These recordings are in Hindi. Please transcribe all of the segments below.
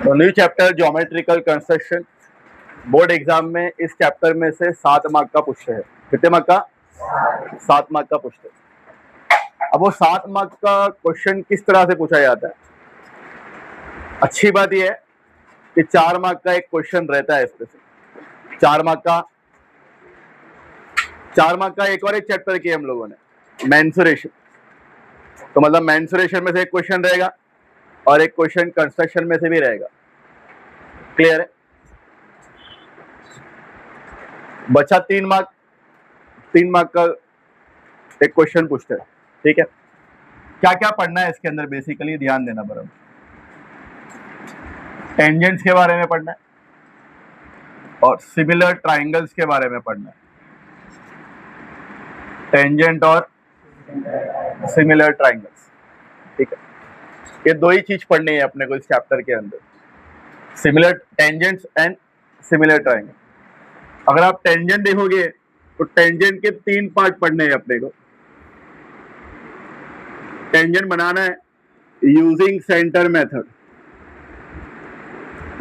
तो new chapter geometrical construction. Board exam में इस चैप्टर में से 7 मार्क का पूछते हैं। कितने मार्क का? 7 मार्क का पूछते हैं। अब वो 7 मार्क का क्वेश्चन किस तरह से पूछा जाता है? अच्छी बात यह है कि 4 मार्क का एक क्वेश्चन रहता है इसमें से। 4 मार्क का एक और एक चैप्टर किया हम लोगों ने, मेंसुरेशन। तो मतलब मेंसुरेशन में से एक क्वेश्चन रहेगा और एक क्वेश्चन कंस्ट्रक्शन में से भी रहेगा। क्लियर है? बचा 3 मार्क। 3 मार्क का एक क्वेश्चन पूछते हैं। ठीक है, क्या क्या पढ़ना है इसके अंदर? बेसिकली ध्यान देना बराबर। टेंजेंट्स के बारे में पढ़ना है और सिमिलर ट्राइंगल्स के बारे में पढ़ना है। टेंजेंट और सिमिलर ट्राइंगल्स, ठीक है, ये दो ही चीज पढ़नी है अपने को इस चैप्टर के अंदर, similar tangents and similar triangle. अगर आप टेंजेंट देखोगे तो टेंजेंट के 3 पार्ट पढ़ने हैं अपने को। टेंजेंट बनाना है using centre method,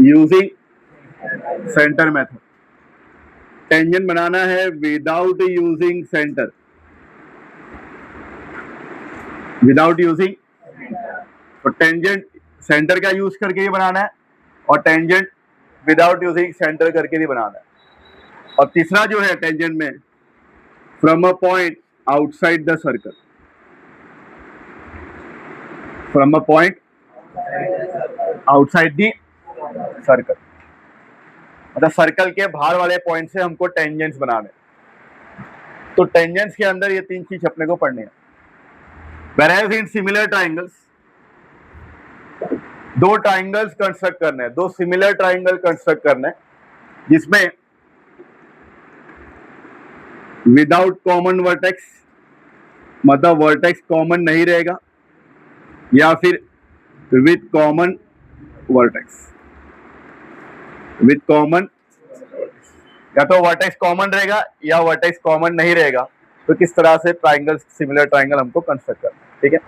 using centre method. Tangent बनाना है without using centre, without using. तो टेंजेंट सेंटर का यूज करके भी बनाना है और टेंजेंट विदाउट यूजिंग सेंटर करके भी बनाना है। और तीसरा जो है टेंजेंट में, from a point outside the circle, from a point outside the circle, मतलब सर्कल के बाहर वाले पॉइंट से हमको टेंजेंट्स बनाने। तो टेंजेंट्स के अंदर ये 3 चीज अपने को पढ़नी है। Whereas in similar triangles, 2 triangles construct करने हैं, 2 सिमिलर ट्राइंगल कंस्ट्रक्ट करने हैं, जिसमें विदाउट कॉमन वर्टेक्स, मतलब वर्टेक्स कॉमन नहीं रहेगा, या फिर with common vertex, with common, या तो वर्टेक्स कॉमन रहेगा या वर्टेक्स कॉमन नहीं रहेगा। तो किस तरह से ट्राइंगल, सिमिलर ट्राइंगल हमको कंस्ट्रक्ट करना है। ठीक है,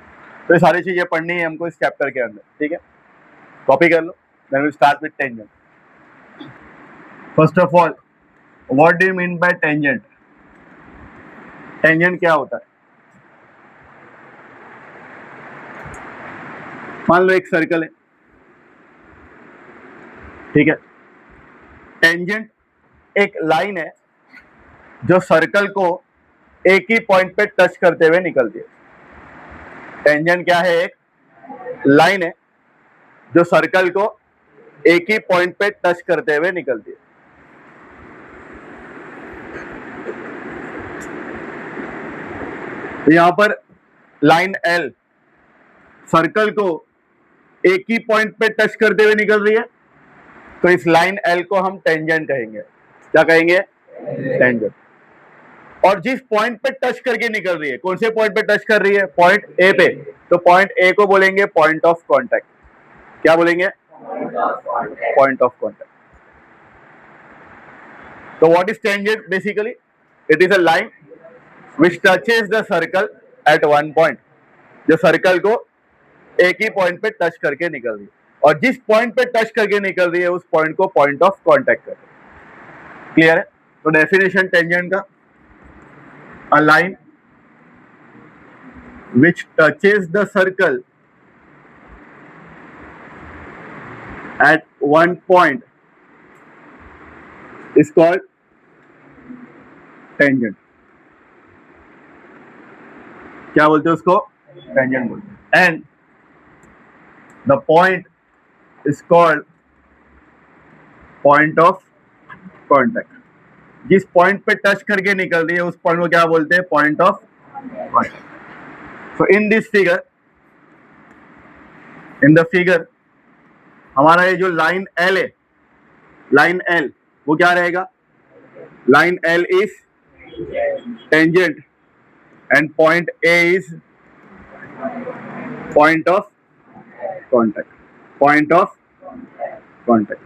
तो ये सारी चीजें पढ़नी है हमको इस चैप्टर के अंदर। ठीक है, कॉपी कर लो। Then we start with tangent. First of all, what do you mean by tangent? Tangent क्या होता है? मान लो एक सर्कल है, ठीक है। टेंजेंट एक लाइन है जो सर्कल को एक ही पॉइंट पे टच करते हुए निकलती है। टेंजेंट क्या है? एक लाइन है जो सर्कल को एक ही पॉइंट पे टच करते हुए निकलती है। यहां पर लाइन एल सर्कल को एक ही पॉइंट पे टच करते हुए निकल रही है, तो इस लाइन एल को हम टेंजेंट कहेंगे। क्या कहेंगे? टेंजेंट। और जिस पॉइंट पे टच करके निकल रही है, कौन से पॉइंट पे टच कर रही है? पॉइंट ए पे, तो पॉइंट ए को बोलेंगे पॉइंट ऑफ कांटेक्ट। क्या बोलेंगे? Point of contact. तो what is tangent? Basically it is a line which touches the circle at one point, जो सर्कल को एक ही पॉइंट पे टच करके निकल रही है, और जिस पॉइंट पे टच करके निकल रही है उस पॉइंट को पॉइंट ऑफ कांटेक्ट करते हैं। क्लियर है? तो डेफिनेशन टेंजेंट का, अ line which touches the circle at one point is called tangent. क्या बोलते हैं उसको? टेंजेंट बोलते हैं। And the point is called point of contact. जिस पॉइंट पे टच करके निकल रही है उस पॉइंट को क्या बोलते हैं? Point of contact. So in this figure, in the figure, हमारा ये जो लाइन एल है, लाइन एल, वो क्या रहेगा? Line L is tangent and point A is point of contact. Point of contact,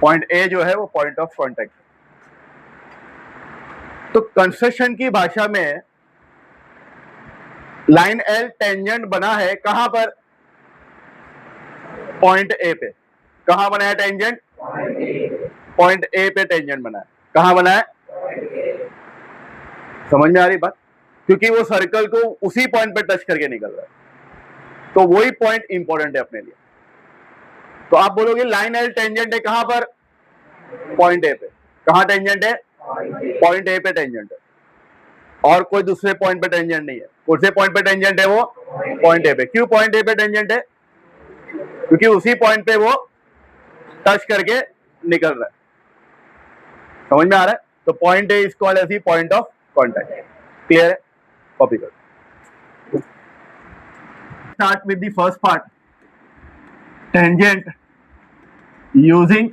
point A जो है वो पॉइंट ऑफ कांटेक्ट। तो कंस्ट्रक्शन की भाषा में लाइन एल टेंजेंट बना है कहां पर? पॉइंट ए पे। कहां बना है टेंजेंट? पॉइंट ए पे टेंजेंट बना है। कहां बना है? समझ में आ रही बात? क्योंकि वो सर्कल को उसी पॉइंट पे टच करके निकल रहा है, तो वही पॉइंट इंपॉर्टेंट है अपने लिए। तो आप बोलोगे लाइन एल टेंजेंट है कहां पर? पॉइंट ए पे। कहां टेंजेंट है? पॉइंट ए पे टेंजेंट है, और कोई दूसरे पॉइंट पे टेंजेंट नहीं है। कौन से पॉइंट पे टेंजेंट है वो? पॉइंट ए पे। क्यों पॉइंट ए पे टेंजेंट है? क्योंकि उसी पॉइंट पे वो टच करके निकल रहा है। समझ में आ रहा है? तो point A is called as the point of contact. Clear है? कॉपी कर। Start with the first part, tangent using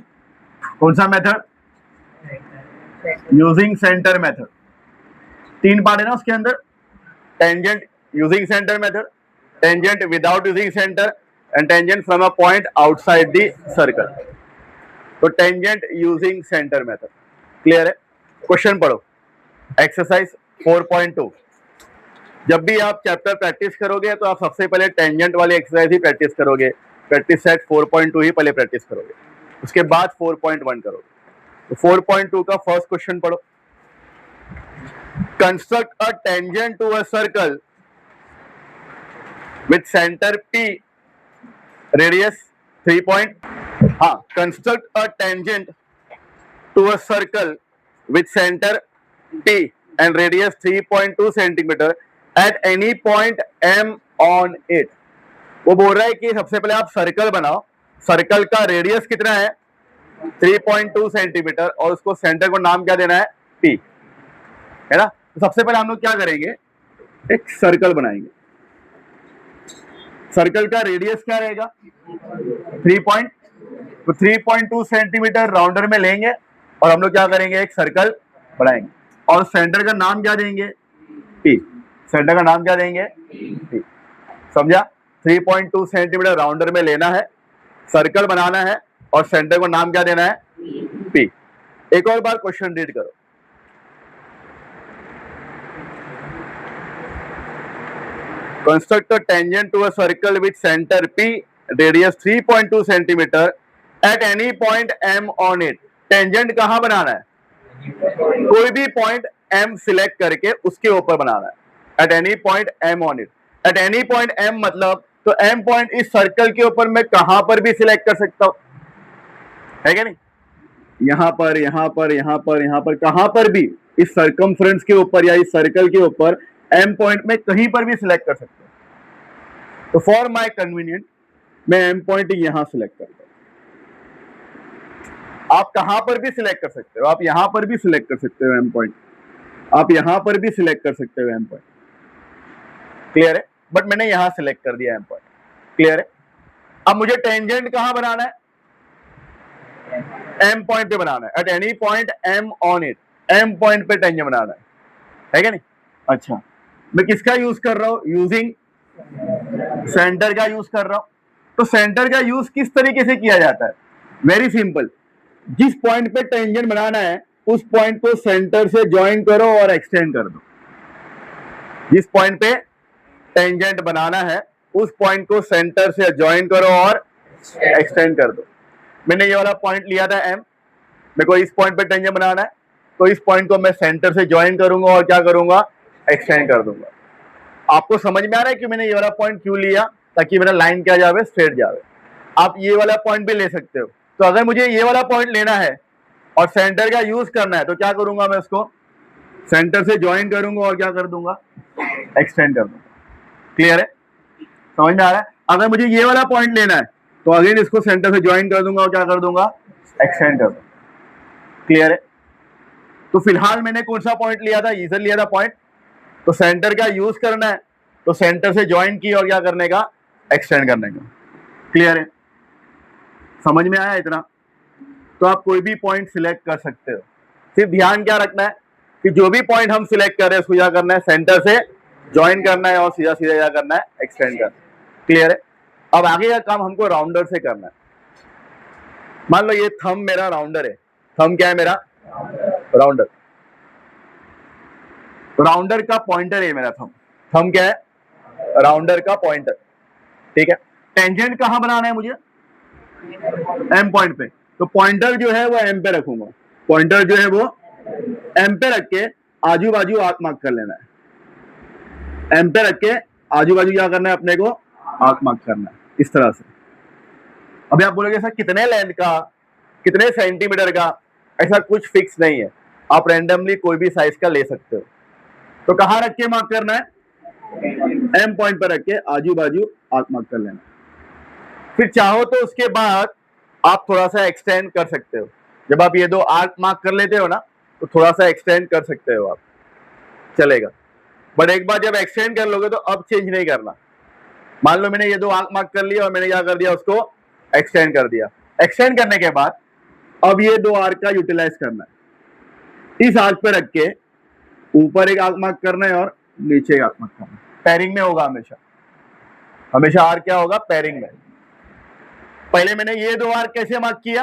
कौन सा method? Using centre method. 3 part है ना उसके अंदर, tangent using centre method, tangent without using centre, and tangent from a point outside the circle. तो tangent using centre method. Clear है? क्वेश्चन पढ़ो, एक्सरसाइज 4.2। जब भी आप चैप्टर प्रैक्टिस करोगे तो आप सबसे पहले टेंजेंट वाली एक्सरसाइज ही प्रैक्टिस करोगे। प्रैक्टिस सेट 4.2 ही पहले प्रैक्टिस करोगे, उसके बाद 4.1 करोगे। तो 4.2 का फर्स्ट क्वेश्चन पढ़ो। Construct a tangent to a circle with centre P, radius 3 हाँ, construct a tangent to a circle with centre P and radius 3.2 centimetre at any point M on it। वो बोल रहा है कि सबसे पहले आप सर्कल बनाओ, सर्कल का रेडियस कितना है? 3.2 सेंटीमीटर, और उसको सेंटर को नाम क्या देना है? P, है ना? तो सबसे पहले हम लोग क्या करेंगे, एक सर्कल बनाएंगे। सर्कल का रेडियस क्या रहेगा? 3.2 सेंटीमीटर राउंडर में लेंगे, और हम लोग क्या करेंगे, एक सर्कल बनाएंगे, और सेंटर का नाम क्या देंगे? P। सेंटर का नाम क्या देंगे? P। समझा? 3.2 सेंटीमीटर राउंडर में लेना है, सर्कल बनाना है, और सेंटर को नाम क्या देना है? P। एक और बार क्वेश्चन रीड करो। Construct a tangent to a circle with centre P, radius 3.2 centimetre at any point M on it. Tangent कहां बनाना है? कोई भी पॉइंट M सिलेक्ट करके उसके ऊपर बनाना है। Eight any point M on it. Eight any point M मतलब, तो M पॉइंट इस सर्कल के ऊपर मैं कहां पर भी सिलेक्ट कर सकता हूं, है क्या नहीं? यहां पर, यहां पर, यहां पर, यहां पर, कहां पर भी इस सर्कमफ्रेंस के ऊपर या इस सर्कल के ऊपर M पॉइंट में कहीं पर भी सिलेक्ट कर सकता हूं। तो फॉर माई कन्वीनियंट मैं M पॉइंट यहां सिलेक्ट करता हूं। आप कहां पर भी सिलेक्ट कर सकते हो, आप यहां पर भी सिलेक्ट कर सकते हो M पॉइंट, आप यहां पर भी सिलेक्ट कर सकते हो M पॉइंट। क्लियर है? बट मैंने यहां सिलेक्ट कर दिया M पॉइंट। क्लियर है? अब मुझे टेंजेंट कहां बनाना है? M पॉइंट पे बनाना है। Eight any point M on it. M point पे टेंजेंट बनाना है क्या नहीं? अच्छा, मैं किसका यूज कर रहा हूं? यूजिंग सेंटर का यूज कर रहा हूं। तो सेंटर का यूज किस तरीके से किया जाता है? वेरी सिंपल, जिस पॉइंट पे टेंजेंट बनाना है उस पॉइंट को सेंटर से ज्वाइन करो और एक्सटेंड कर दो। जिस पॉइंट पे टेंजेंट बनाना है उस पॉइंट को सेंटर से ज्वाइन करो और एक्सटेंड कर दो। मैंने ये वाला पॉइंट लिया था M, मेरे को इस पॉइंट पे टेंजेंट बनाना है, तो इस पॉइंट को मैं सेंटर से ज्वाइन करूंगा और क्या करूंगा? एक्सटेंड कर दूंगा। आपको समझ में आ रहा है कि मैंने ये वाला पॉइंट क्यों लिया? ताकि मेरा लाइन क्या जावे? स्ट्रेट जावे। आप ये वाला पॉइंट भी ले सकते हो। तो अगर मुझे ये वाला पॉइंट लेना है और सेंटर का यूज करना है, तो क्या करूंगा? मैं उसको सेंटर से ज्वाइन करूंगा और क्या कर दूंगा? एक्सटेंड कर दूंगा। क्लियर है? समझ में आ रहा है? अगर मुझे ये वाला पॉइंट लेना है तो अगेन इसको सेंटर से ज्वाइन कर दूंगा और क्या कर दूंगा? एक्सटेंड कर दूंगा। क्लियर है? तो फिलहाल मैंने कौन सा पॉइंट लिया था? इधर लिया था पॉइंट। तो सेंटर का यूज करना है तो सेंटर से ज्वाइन की और क्या करने का? एक्सटेंड करने का। क्लियर है? समझ में आया इतना? तो आप कोई भी पॉइंट सिलेक्ट कर सकते हो। सिर्फ ध्यान क्या रखना है कि जो भी पॉइंट हम सिलेक्ट कर रहे हैं उसको क्या करना है? सेंटर से ज्वाइन करना है और सीधा सीधा क्या करना है? एक्सटेंड करना है। क्लियर है? अब आगे का काम हमको राउंडर से करना है। मान लो ये थंब मेरा राउंडर है। थंब क्या है मेरा? राउंडर। राउंडर का पॉइंटर है मेरा थंब। थंब क्या है? राउंडर का पॉइंटर। ठीक है? टेंजेंट कहां बनाना है मुझे? एम पॉइंट पे, तो पॉइंटर जो है वो एम पे रखूंगा, पॉइंटर जो है वो एम पे रख के आजू बाजू आर्क मार्क कर लेना है, एम पे रख के आजू बाजू क्या करना है अपने को, आर्क मार्क करना है इस तरह से। अभी आप बोलोगे सर कितने लेंथ का, कितने सेंटीमीटर का, ऐसा कुछ फिक्स नहीं है, आप रैंडमली कोई भी साइज का ले सकते हो। तो कहाँ रख के मार्क करना है, एम पॉइंट पर रख के आजू बाजू आर्क मार्क कर लेना। फिर चाहो तो उसके बाद आप थोड़ा सा एक्सटेंड कर सकते हो, जब आप ये दो आर्क मार्क कर लेते हो ना तो थोड़ा सा एक्सटेंड कर सकते हो आप, चलेगा। बट एक बार जब एक्सटेंड कर लोगे तो अब चेंज नहीं करना। मान लो मैंने ये दो आर्क मार्क कर लिया और मैंने क्या कर दिया, उसको एक्सटेंड कर दिया। एक्सटेंड करने के बाद अब ये दो आर्क का यूटिलाइज करना है, इस आर्क पे रख के ऊपर एक आर्क मार्क करना है और नीचे एक आर्क मार्क करना है, पेयरिंग में होगा हमेशा, हमेशा आर्क क्या होगा, पेयरिंग में। पहले मैंने ये दो आर्क कैसे मार्क किया,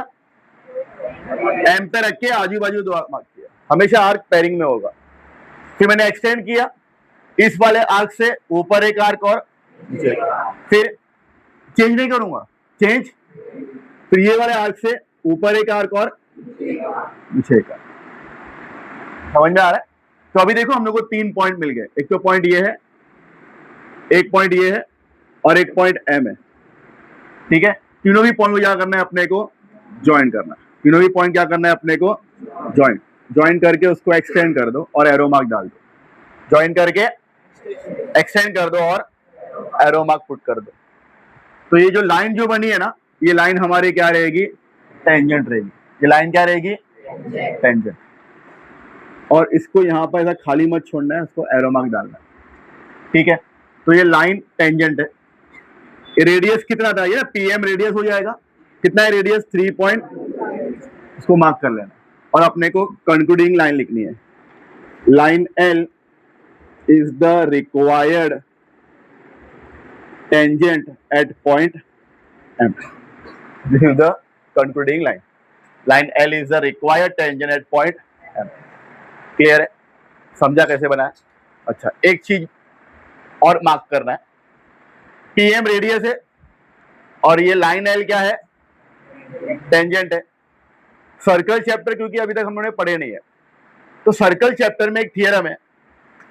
एम पे रख के आजू बाजू दो आर्क मार्क किया, हमेशा आर्क पेयरिंग में होगा। फिर मैंने एक्सटेंड किया, इस वाले आर्क से ऊपर एक आर्क और नीचे, फिर चेंज नहीं करूंगा, चेंज, फिर ये वाले आर्क से ऊपर एक आर्क और नीचे एक आर्क। समझ में आ रहा है? तो अभी देखो हम लोग को 3 पॉइंट मिल गए, एक तो पॉइंट ये है, एक पॉइंट ये है और एक पॉइंट एम है, ठीक है। तीनों भी पॉइंट को क्या करना है अपने को, ज्वाइन करना है, तीनों भी पॉइंट क्या करना है अपने को, ज्वाइन करके उसको एक्सटेंड कर दो और एरो मार्क डाल दो, ज्वाइन करके एक्सटेंड कर दो और एरो मार्क पुट कर दो। तो ये जो लाइन जो बनी है ना, ये लाइन हमारी क्या रहेगी, टेंजेंट रहेगी, ये लाइन क्या रहेगी, टेंजेंट। और इसको यहाँ पर ऐसा खाली मत छोड़ना है, उसको एरो मार्क डालना है, ठीक है। तो ये लाइन टेंजेंट है, रेडियस कितना था, ये पीएम रेडियस हो जाएगा, कितना है रेडियस, 3 पॉइंट, इसको मार्क कर लेना और अपने को कंक्लूडिंग लाइन लिखनी है, line L is the required tangent at point M, this is the concluding line, line L is the required tangent at point M. Clear है, समझा कैसे बनाया? अच्छा, एक चीज और मार्क करना है, पीएम रेडियस है और ये लाइन एल क्या है, टेंजेंट है। सर्कल चैप्टर क्योंकि अभी तक हम लोगों ने पढ़े नहीं है, तो सर्कल चैप्टर में एक थियरम है,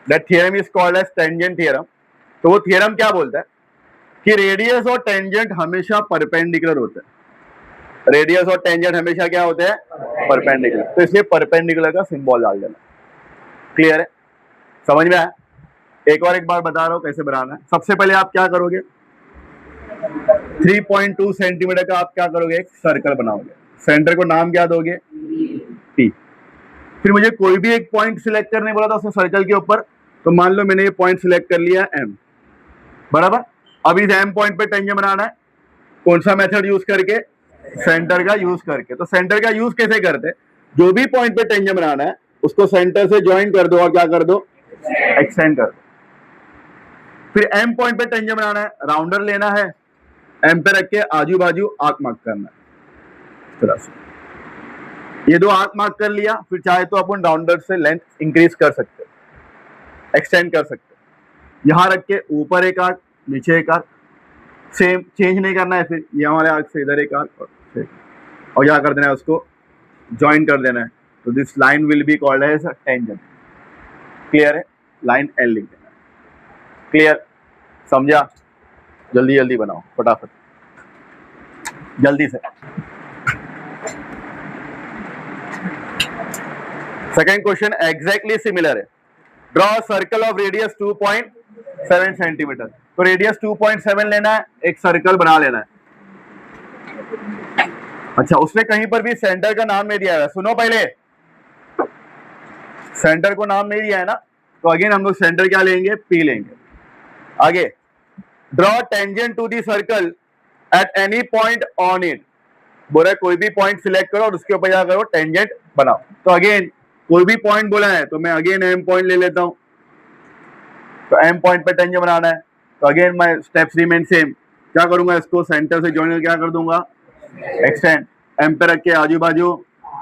that theorem is called as tangent theorem. तो वो थियरम क्या बोलता है कि रेडियस और टेंजेंट हमेशा परपेंडिकुलर होते हैं, रेडियस और टेंजेंट हमेशा क्या होते हैं, परपेंडिकुलर। तो इसलिए परपेंडिकुलर का सिंबल डाल देना। क्लियर है, समझ में आया? एक बार बता रहा हूं कैसे बनाना है। सबसे पहले आप क्या करोगे, 3.2 सेंटीमीटर का आप क्या करोगे, एक सर्कल बनाओगे, सेंटर को नाम क्या दोगे, पी। फिर मुझे कोई भी एक पॉइंट सिलेक्ट करने बोला था उसने सर्कल के ऊपर, तो मान लो मैंने ये पॉइंट सिलेक्ट कर लिया एम, बराबर। अब इस एम पॉइंट पे टेंजेंट बनाना है, कौन सा मेथड यूज करके, सेंटर का यूज करके। तो सेंटर का यूज कैसे करते, जो भी पॉइंट पे टेंजेंट बनाना है उसको सेंटर से ज्वाइन कर दो और क्या कर दो, एक्सटेंड कर दो। फिर एम पॉइंट पे टेंजेंट बनाना है, राउंडर लेना है, एम पे रख के आजू बाजू आर्क मार्क करना है इस तरह से। ये दो आर्क मार्क कर लिया, फिर चाहे तो अपन राउंडर से लेंथ इंक्रीज कर सकते, एक्सटेंड कर सकते। यहां रख के ऊपर एक आर्क, नीचे एक आर्क, सेम चेंज नहीं करना है। फिर ये वाले आर्क से इधर एक आर्क और क्या कर देना है, उसको ज्वाइन कर देना है। तो this line will be called as tangent. Clear है, लाइन एल लिख देना। क्लियर, समझा? जल्दी जल्दी बनाओ फटाफट, जल्दी से। सेकेंड क्वेश्चन एग्जैक्टली सिमिलर है, draw circle of radius 2.7 centimetre. तो रेडियस 2.7 लेना है, एक सर्कल बना लेना है। अच्छा, उसने कहीं पर भी सेंटर का नाम नहीं दिया है, सुनो पहले, सेंटर को नाम नहीं दिया है ना, तो अगेन हम लोग सेंटर क्या लेंगे, पी लेंगे। आगे, draw tangent to the circle at any point on it. बोला कोई भी पॉइंट सिलेक्ट करो और उसके ऊपर क्या करो, टेंजेंट बनाओ। तो अगेन कोई भी पॉइंट बोला है तो मैं अगेन एम पॉइंट ले लेता हूं, तो एम पॉइंट पे टेंजेंट बनाना है। तो again my steps remain same, क्या करूंगा, इसको सेंटर से ज्वाइन क्या कर दूंगा, एक्सटेंड, एम पे रख के आजू बाजू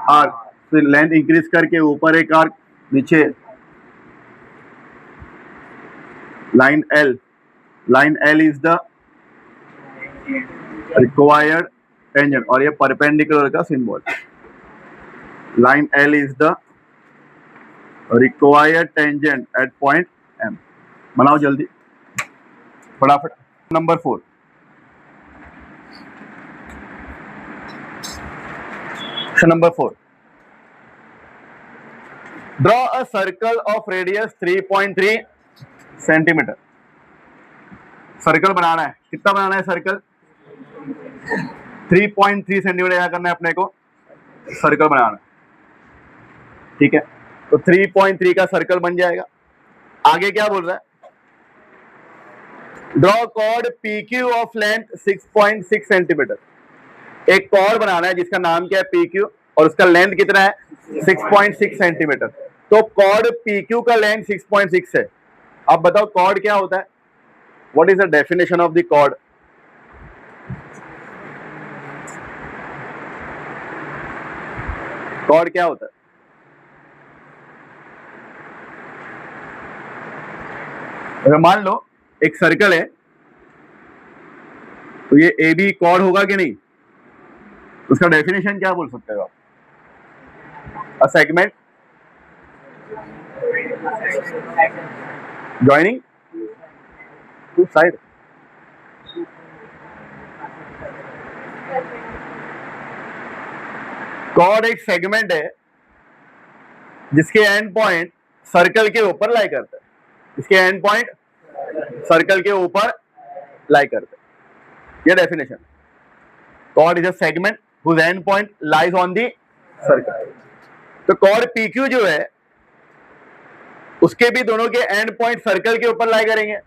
आर्क, फिर लेंथ इंक्रीज करके ऊपर एक आर्क, नीचे line L, line L is the required tangent, और ये परपेंडिकुलर का symbol. Line L is the required tangent at point M. बनाओ जल्दी फटाफट। Number 4, number 4, draw a circle of radius 3.3 centimetre. Circle बनाना है, कितना बनाना है सर्कल? 3.3 सेंटीमीटर क्या करना है अपने को? सर्कल बनाना है, ठीक है। तो 3.3 का सर्कल बन जाएगा। आगे क्या बोल रहा है? Draw chord PQ of length 6.6 centimetre. एक कॉर्ड बनाना है जिसका नाम क्या है PQ, और उसका लेंथ कितना है? 6.6 सेंटीमीटर। तो कॉर्ड PQ का लेंथ 6.6 है। अब बताओ कॉर्ड क्या होता है? What is the definition of the chord? Chord क्या होता है? अगर मान लो एक सर्कल है, तो ये AB कॉर्ड होगा कि नहीं? उसका डेफिनेशन क्या बोल सकते हो आप? A segment joining two side. Chord एक सेगमेंट है जिसके एंड पॉइंट सर्कल के ऊपर लाई करता है। इसके एंड पॉइंट सर्कल के ऊपर लाई करते हैं, ये definition. Chord is a segment whose end point lies on the circle. तो कॉर्ड PQ जो है उसके भी दोनों के एंड पॉइंट सर्कल के ऊपर लाई करेंगे।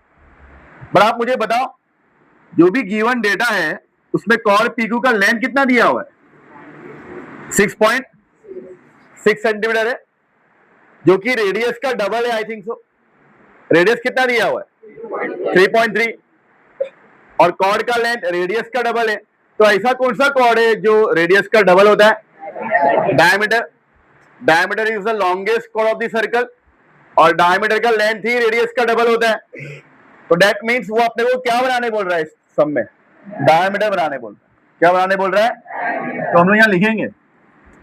पर आप मुझे बताओ, जो भी गिवन डेटा है उसमें कॉर्ड PQ का लेंथ कितना दिया हुआ है? 6.6 सेंटीमीटर है, जो कि रेडियस का डबल है। I think so. रेडियस कितना दिया हुआ है? 3.3, और कॉर्ड का लेंथ रेडियस का डबल है। तो ऐसा कौन सा कॉर्ड है जो रेडियस का डबल होता है? Diameter. Diameter is the longest chord of the circle, और डायमीटर का लेंथ ही रेडियस का डबल होता है। तो दैट मींस वो अपने को क्या बनाने बोल रहा है? इस सम में डायमीटर बनाने बोल रहा है। क्या बनाने बोल रहा है? तो हम लोग यहां लिखेंगे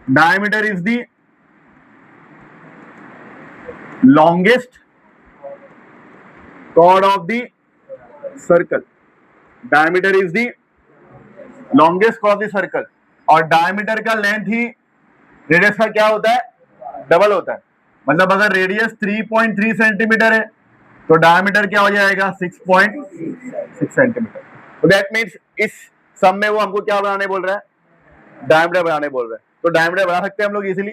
diameter is the longest chord of the circle. Diameter is the longest chord of the circle, और डायमीटर का लेंथ ही रेडियस का क्या होता है? डबल होता है। मतलब अगर रेडियस 3.3 सेंटीमीटर है तो डायमीटर क्या हो जाएगा? 6.6 सेंटीमीटर। तो दैट मींस इस सम में वो हमको क्या बनाने बोल रहा है? डायमीटर बनाने बोल रहा है। तो डायमीटर बना सकते हैं हम लोग इजीली,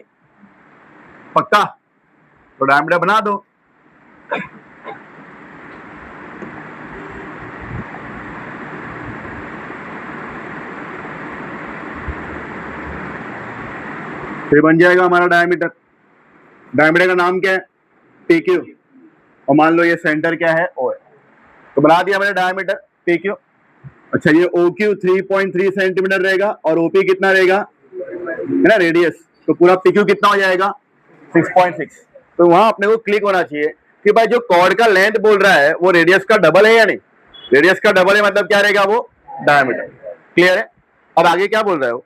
पक्का? तो डायमीटर बना दो। फिर बन जाएगा हमारा डायमीटर। डायमीटर का नाम क्या है? PQ, और मान लो ये सेंटर क्या है? O है। तो बना दिया मैंने डायमीटर PQ। अच्छा, ये OQ 3.3 सेंटीमीटर रहेगा, और OP कितना रहेगा? है ना, रेडियस। तो पूरा PQ कितना हो जाएगा? 6.6। तो वहां अपने को क्लिक होना चाहिए कि भाई जो कॉर्ड का लेंथ बोल रहा है वो रेडियस का डबल है या नहीं? रेडियस का डबल है, मतलब क्या रहेगा? वो डायमीटर। क्लियर है? अब आगे क्या बोल रहा है वो?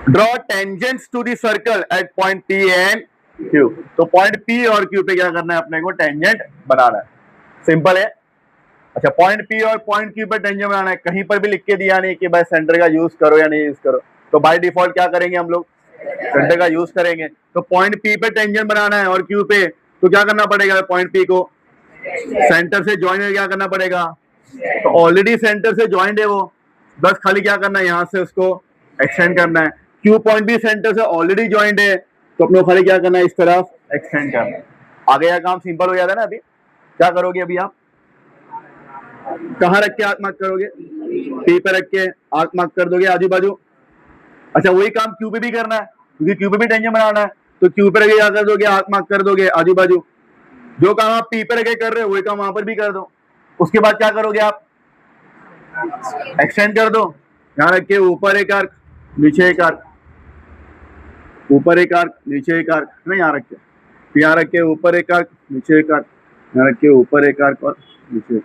Draw tangents to the circle at point P and Q। तो पॉइंट P और Q पे क्या करना है अपने को? टेंजेंट बनाना है। सिंपल है। अच्छा, पॉइंट P और पॉइंट Q पे टेंजेंट बनाना है। कहीं पर भी लिख के दिया नहीं कि भाई सेंटर का यूज करो या नहीं यूज करो। तो बाय डिफॉल्ट क्या करेंगे हम लोग? सेंटर का यूज करेंगे। तो पॉइंट P पे टेंजेंट बनाना है और Q पे, तो क्या करना पड़ेगा? पॉइंट P को सेंटर से ज्वाइन क्या करना पड़ेगा? तो ऑलरेडी सेंटर से ज्वाइंट है वो, बस खाली क्या करना है? यहाँ से उसको एक्सटेंड करना है। Q पॉइंट भी सेंटर से ऑलरेडी ज्वाइंट है, तो अपने खाली क्या करना है? इस तरफ एक्सटेंड करना है। आगे का काम सिंपल हो जाता है ना। अभी क्या करोगे? अभी आप कहाँ रख के आर्क मार्क करोगे? P पे रख के आर्क मार्क कर दोगे आजू बाजू। अच्छा, वही काम Q पे भी करना है, क्योंकि Q पे भी टेंजेंट बनाना है। तो Q पे रखे क्या कर दोगे? आर्क मार्क कर दोगे आजू बाजू। जो काम आप P पे रखे कर रहे हो वही काम वहां पर भी कर दो। उसके बाद क्या करोगे आप? एक्सटेंड कर दो। यहाँ रख के ऊपर एक आर्क, नीचे एक आर्क, ऊपर एक आर्क, नीचे एक आर्क, है ना? यहाँ रख के, यहाँ रख के ऊपर एक आर्क, नीचे एक आर्क, यहाँ रख के ऊपर एक आर्क और नीचे।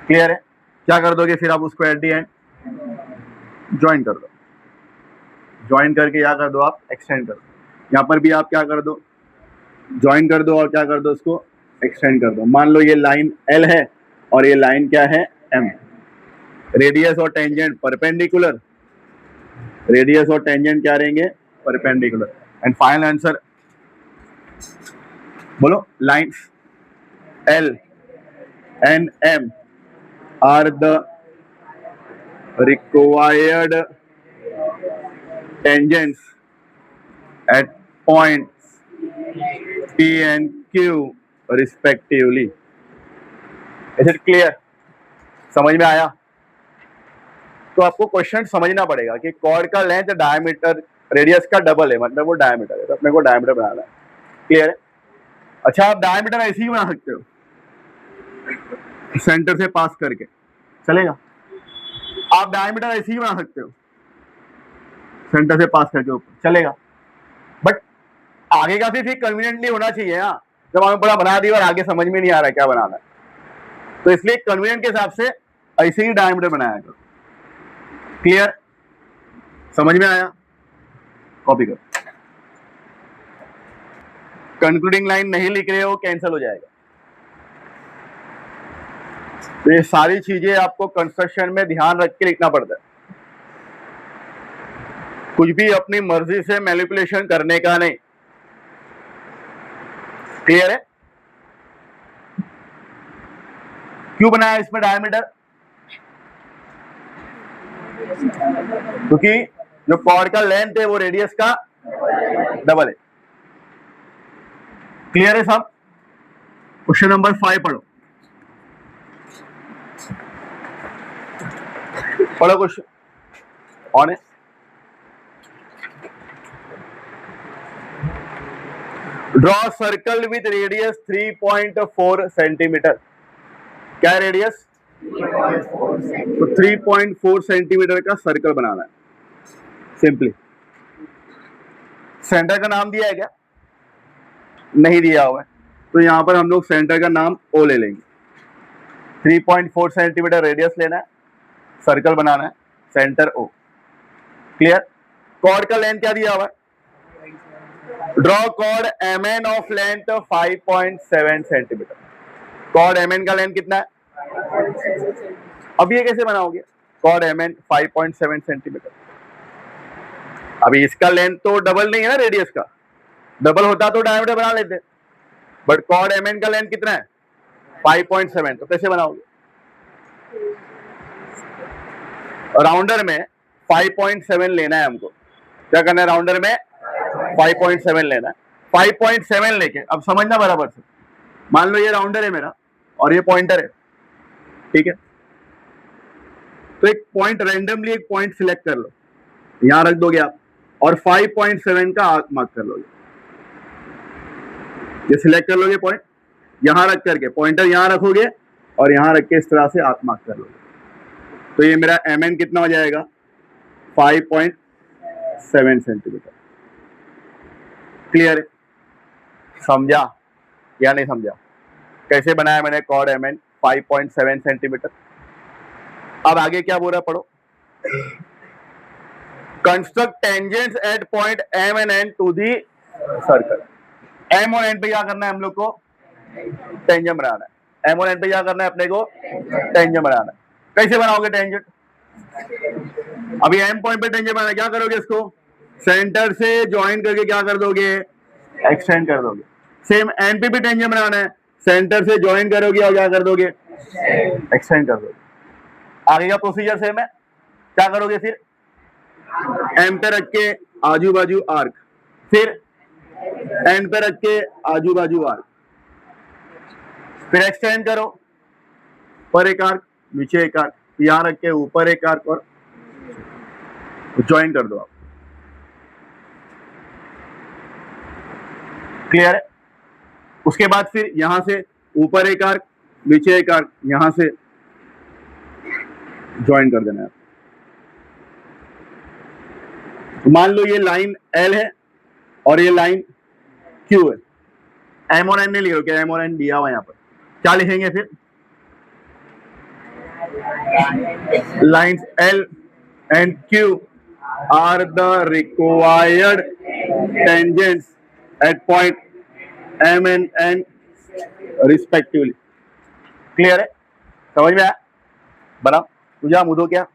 क्लियर है? क्या कर दोगे फिर आप उसको एट दी एंड ज्वाइन कर दो, ज्वाइन करके क्या कर दो आप एक्सटेंड कर दो। यहाँ पर भी आप क्या कर दो, ज्वाइन कर दो और क्या कर दो उसको एक्सटेंड कर दो। मान लो ये लाइन L है और ये लाइन क्या है M। रेडियस और टेंजेंट परपेंडिकुलर, रेडियस और टेंजेंट क्या रहेंगे परपेंडिकुलर। एंड फाइनल आंसर बोलो, lines L and M are the required tangents at points P and Q respectively. Is it clear? समझ में आया? तो आपको क्वेश्चन समझना पड़ेगा कि कॉर्ड का लेंथ डायमीटर रेडियस का डबल है, मतलब वो डायमीटर है, तो अपने को डायमीटर बनाना है। क्लियर है? अच्छा, आप डायमीटर ऐसे ही बना सकते हो, सेंटर से पास करके चलेगा। आप डायमीटर ऐसे ही बना सकते हो, सेंटर से पास करके ऊपर चलेगा। बट आगे का भी फिर कन्वीनियंटली होना चाहिए। हाँ, जब हमें बड़ा बना दिया और आगे समझ में नहीं आ रहा क्या बनाना है, तो इसलिए कन्वीनियंट के हिसाब से ऐसे ही डायमीटर बनाया करो। क्लियर? समझ में आया? कॉपी करो। कंक्लूडिंग लाइन नहीं लिख रहे हो, कैंसिल हो जाएगा। तो ये सारी चीजें आपको कंस्ट्रक्शन में ध्यान रख के लिखना पड़ता है। कुछ भी अपनी मर्जी से मैनिपुलेशन करने का नहीं। क्लियर है? क्यों बनाया इसमें डायमीटर? क्योंकि जो कॉर्ड का लेंथ है वो रेडियस का डबल है। क्लियर है सब? क्वेश्चन नंबर 5 पढ़ो, पढ़ो क्वेश्चन ऑन है। Draw circle with radius 3.4 centimetre. क्या रेडियस? तो 3.4 सेंटीमीटर का सर्कल बनाना है सिंपली। सेंटर का नाम दिया है क्या? नहीं दिया हुआ है, तो यहां पर हम लोग सेंटर का नाम O ले लेंगे। 3.4 सेंटीमीटर रेडियस लेना है, सर्कल बनाना है, सेंटर O। क्लियर? कॉर्ड का लेंथ क्या दिया हुआ है? Draw chord MN of length 5.7 centimetre. Chord MN का लेंथ कितना है? अब ये कैसे बनाओगे? Chord MN 5.7 centimetre. अभी इसका लेंथ तो डबल नहीं है ना रेडियस का, डबल होता तो डायमीटर बना लेते, बट कॉर्ड MN का लेंथ कितना है? 5.7। तो कैसे बनाओगे? राउंडर में 5.7 लेना है हमको। क्या करना है? राउंडर में 5.7 लेना है। 5.7 लेके अब समझना बराबर से, मान लो ये राउंडर है मेरा और ये पॉइंटर है, ठीक है? तो एक पॉइंट रैंडमली एक पॉइंट सिलेक्ट कर लो, यहां रख दोगे आप और 5.7 का आर्क मार्क कर लोगे। ये सिलेक्ट कर लोगे पॉइंट, यहां रख करके पॉइंटर यहां रखोगे और यहां रख के इस तरह से आर्क मार्क कर लोगे। तो ये मेरा MN कितना हो जाएगा? 5.7 सेंटीमीटर। क्लियर? समझा या नहीं समझा? कैसे बनाया मैंने कॉर्ड MN 5.7 सेंटीमीटर। अब आगे क्या बोल रहा पढ़ो। Construct tangents at point M and N to the circle. M और N पे क्या करना है हम लोग को? टेंजेंट बनाना है। M और N पे क्या करना है अपने को? टेंजेंट बनाना है। कैसे बनाओगे टेंजेंट? अभी M पॉइंट पे टेंजेंट बनाना है, क्या करोगे? इसको सेंटर से ज्वाइन करके क्या कर दोगे? एक्सटेंड कर दोगे। सेम N पे भी टेंजेंट बनाना है, सेंटर से ज्वाइन करोगे और क्या कर दोगे? एक्सटेंड कर दोगे। आगे का प्रोसीजर सेम है। क्या करोगे फिर? M पे रख के आजू बाजू आर्क, फिर N पे रख के आजू बाजू आर्क, फिर एक्सटेंड करो, ऊपर एक आर्क, नीचे एक आर्क, यहां रख के ऊपर एक आर्क और ज्वाइन कर दो आप। क्लियर है? उसके बाद फिर यहां से ऊपर एक आर्क, नीचे एक आर्क, यहां से ज्वाइन कर देना है। मान लो ये लाइन L है और ये लाइन Q है। M और N नहीं लिखोगे, M और N दिया हुआ है यहाँ पर। क्या लिखेंगे फिर? lines L and Q are the required tangents at point M and N respectively. Clear है? समझ में आया? बना तुझा मुदो क्या